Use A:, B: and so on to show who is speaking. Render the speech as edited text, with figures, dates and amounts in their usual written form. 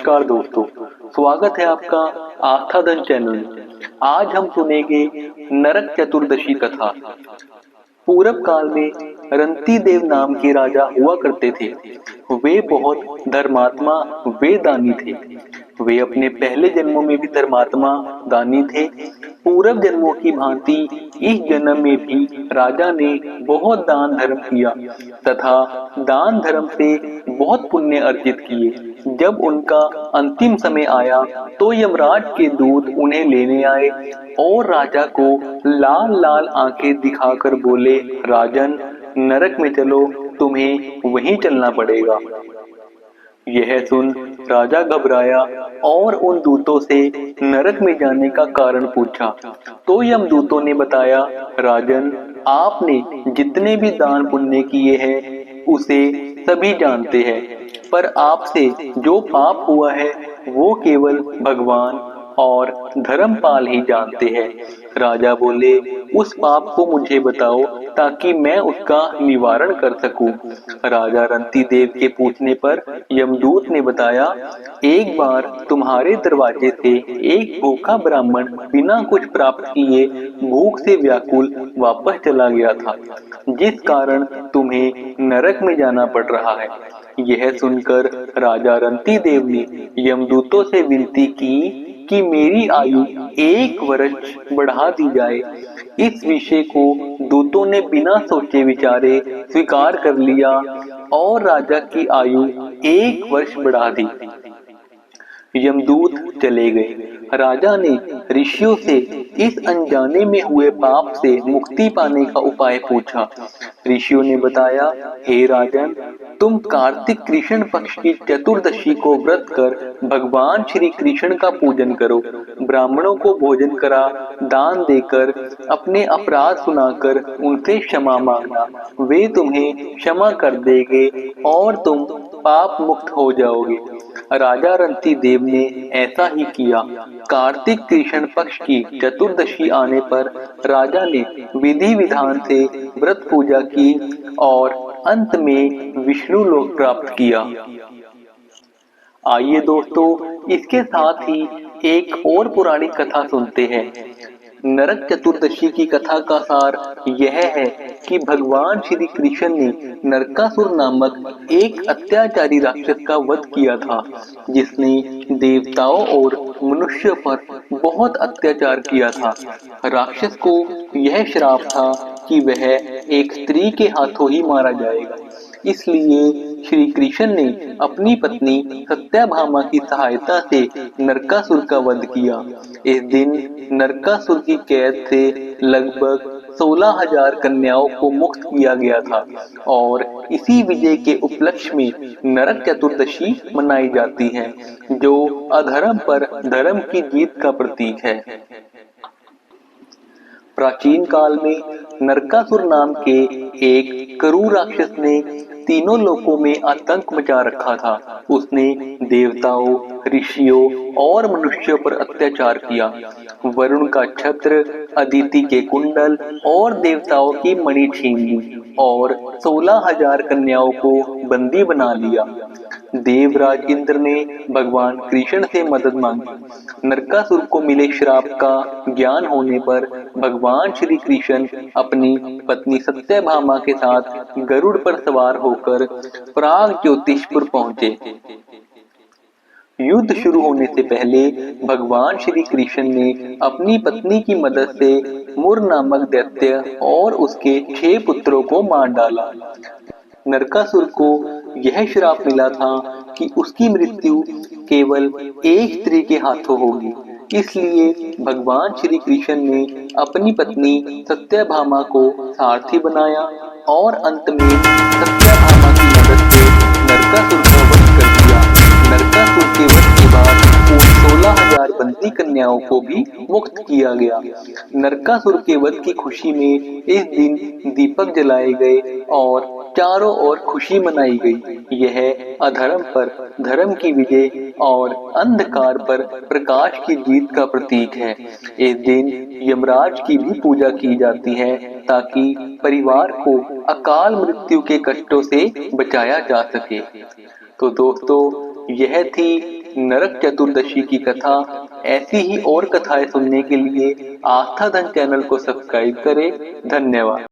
A: नमस्कार दोस्तों, स्वागत है आपका आस्था धन चैनल में। आज हम सुनेंगे नरक चतुर्दशी कथा। पूरब काल में रंती देव नाम के राजा हुआ करते थे। वे बहुत धर्मात्मा वे दानी थे। वे अपने पहले जन्मों में भी धर्मात्मा दानी थे। पूर्व जन्मों की भांति इस जन्म में भी राजा ने बहुत दान धर्म किया तथा दान धर्म से बहुत पुण्य अर्जित किए। जब उनका अंतिम समय आया तो यमराज के दूत उन्हें लेने आए और राजा को लाल लाल आंखें दिखाकर बोले, राजन, नरक में चलो, तुम्हें वहीं चलना पड़ेगा। यह सुन राजा घबराया और उन दूतों से नरक में जाने का कारण पूछा। तो यमदूतों ने बताया, राजन, आपने जितने भी दान पुण्य किए हैं उसे सभी जानते हैं, पर आपसे जो पाप हुआ है वो केवल भगवान और धर्मपाल ही जानते हैं। राजा बोले, उस पाप को मुझे बताओ ताकि मैं उसका निवारण कर सकूं। राजा रंती देव के पूछने पर यमदूत ने बताया, एक बार तुम्हारे दरवाजे से एक भूखा ब्राह्मण बिना कुछ प्राप्त किए भूख से व्याकुल वापस चला गया था, जिस कारण तुम्हें नरक में जाना पड़ रहा है। यह सुनकर राजा रंती देव ने यमदूतों से विनती की कि मेरी आयु 1 वर्ष बढ़ा दी जाए। इस विषय को दूतों ने बिना सोचे विचारे स्वीकार कर लिया और राजा की आयु 1 वर्ष बढ़ा दी। यमदूत चले गए। राजा ने ऋषियों से इस अनजाने में हुए पाप से मुक्ति पाने का उपाय पूछा। ऋषियों ने बताया, हे राजन, तुम कार्तिक कृष्ण पक्ष की चतुर्दशी को व्रत कर भगवान श्री कृष्ण का पूजन करो। ब्राह्मणों को भोजन करा, दान देकर, अपने अपराध सुनाकर उनसे क्षमा मांगना। वे तुम्हें क्षमा कर देंगे और तुम पाप मुक्त हो जाओगे। राजा रंती देव ने ऐसा ही किया। कार्तिक कृष्ण पक्ष की चतुर्दशी आने पर राजा ने विधि विधान से व्रत पूजा की और अंत में विष्णु लोक प्राप्त किया। आइए दोस्तों, इसके साथ ही एक और पौराणिक कथा सुनते हैं। नरक चतुर्दशी की कथा का सार यह है कि भगवान श्री कृष्ण ने नरकासुर नामक एक अत्याचारी राक्षस का वध किया था, जिसने देवताओं और मनुष्यों पर बहुत अत्याचार किया था। राक्षस को यह श्राप था कि वह एक स्त्री के हाथों ही मारा जाएगा। इसलिए श्री कृष्ण ने अपनी पत्नी सत्यभामा की सहायता से नरकासुर का वध किया। इस दिन नरकासुर की कैद से लगभग 16,000 कन्याओं को मुक्त किया गया था और इसी विजय के उपलक्ष्य में नरक चतुर्दशी मनाई जाती है, जो अधर्म पर धर्म की जीत का प्रतीक है। प्राचीन काल में नरकासुर नाम के एक क्रूर राक्षस ने तीनों लोकों में आतंक मचा रखा था। उसने देवताओं, ऋषियों और मनुष्यों पर अत्याचार किया। वरुण का छत्र, अदिति के कुंडल और देवताओं की मणि छीन ली और 16,000 कन्याओं को बंदी बना लिया। देवराज इंद्र ने भगवान कृष्ण से मदद मांगी। नरकासुर को मिले श्राप का ज्ञान होने पर भगवान श्री कृष्ण अपनी पत्नी सत्यभामा के साथ गरुड़ पर सवार होकर प्राग ज्योतिषपुर पहुंचे। युद्ध शुरू होने से पहले भगवान श्री कृष्ण ने अपनी पत्नी की मदद से मुर नामक दैत्य और उसके 6 पुत्रों को मार डाला। नरकासुर को यह श्राप मिला था कि उसकी मृत्यु केवल एक स्त्री के हाथों होगी। इसलिए भगवान श्री कृष्ण ने अपनी पत्नी सत्यभामा को सारथी बनाया और अंत में सत्यभामा की मदद से नरकासुर का वध कर दिया। नरकासुर के वध के बाद उन 16,000 बंदी कन्याओं को भी मुक्त किया गया। नरकासुर के वध की खुशी में इस दिन दीपक जलाए गए और चारों ओर खुशी मनाई गई। यह अधर्म पर धर्म की विजय और अंधकार पर प्रकाश की जीत का प्रतीक है। इस दिन यमराज की भी पूजा की जाती है ताकि परिवार को अकाल मृत्यु के कष्टों से बचाया जा सके। तो दोस्तों, यह थी नरक चतुर्दशी की कथा, ऐसी ही और कथाएं सुनने के लिए आस्था धन चैनल को सब्सक्राइब करें। धन्यवाद।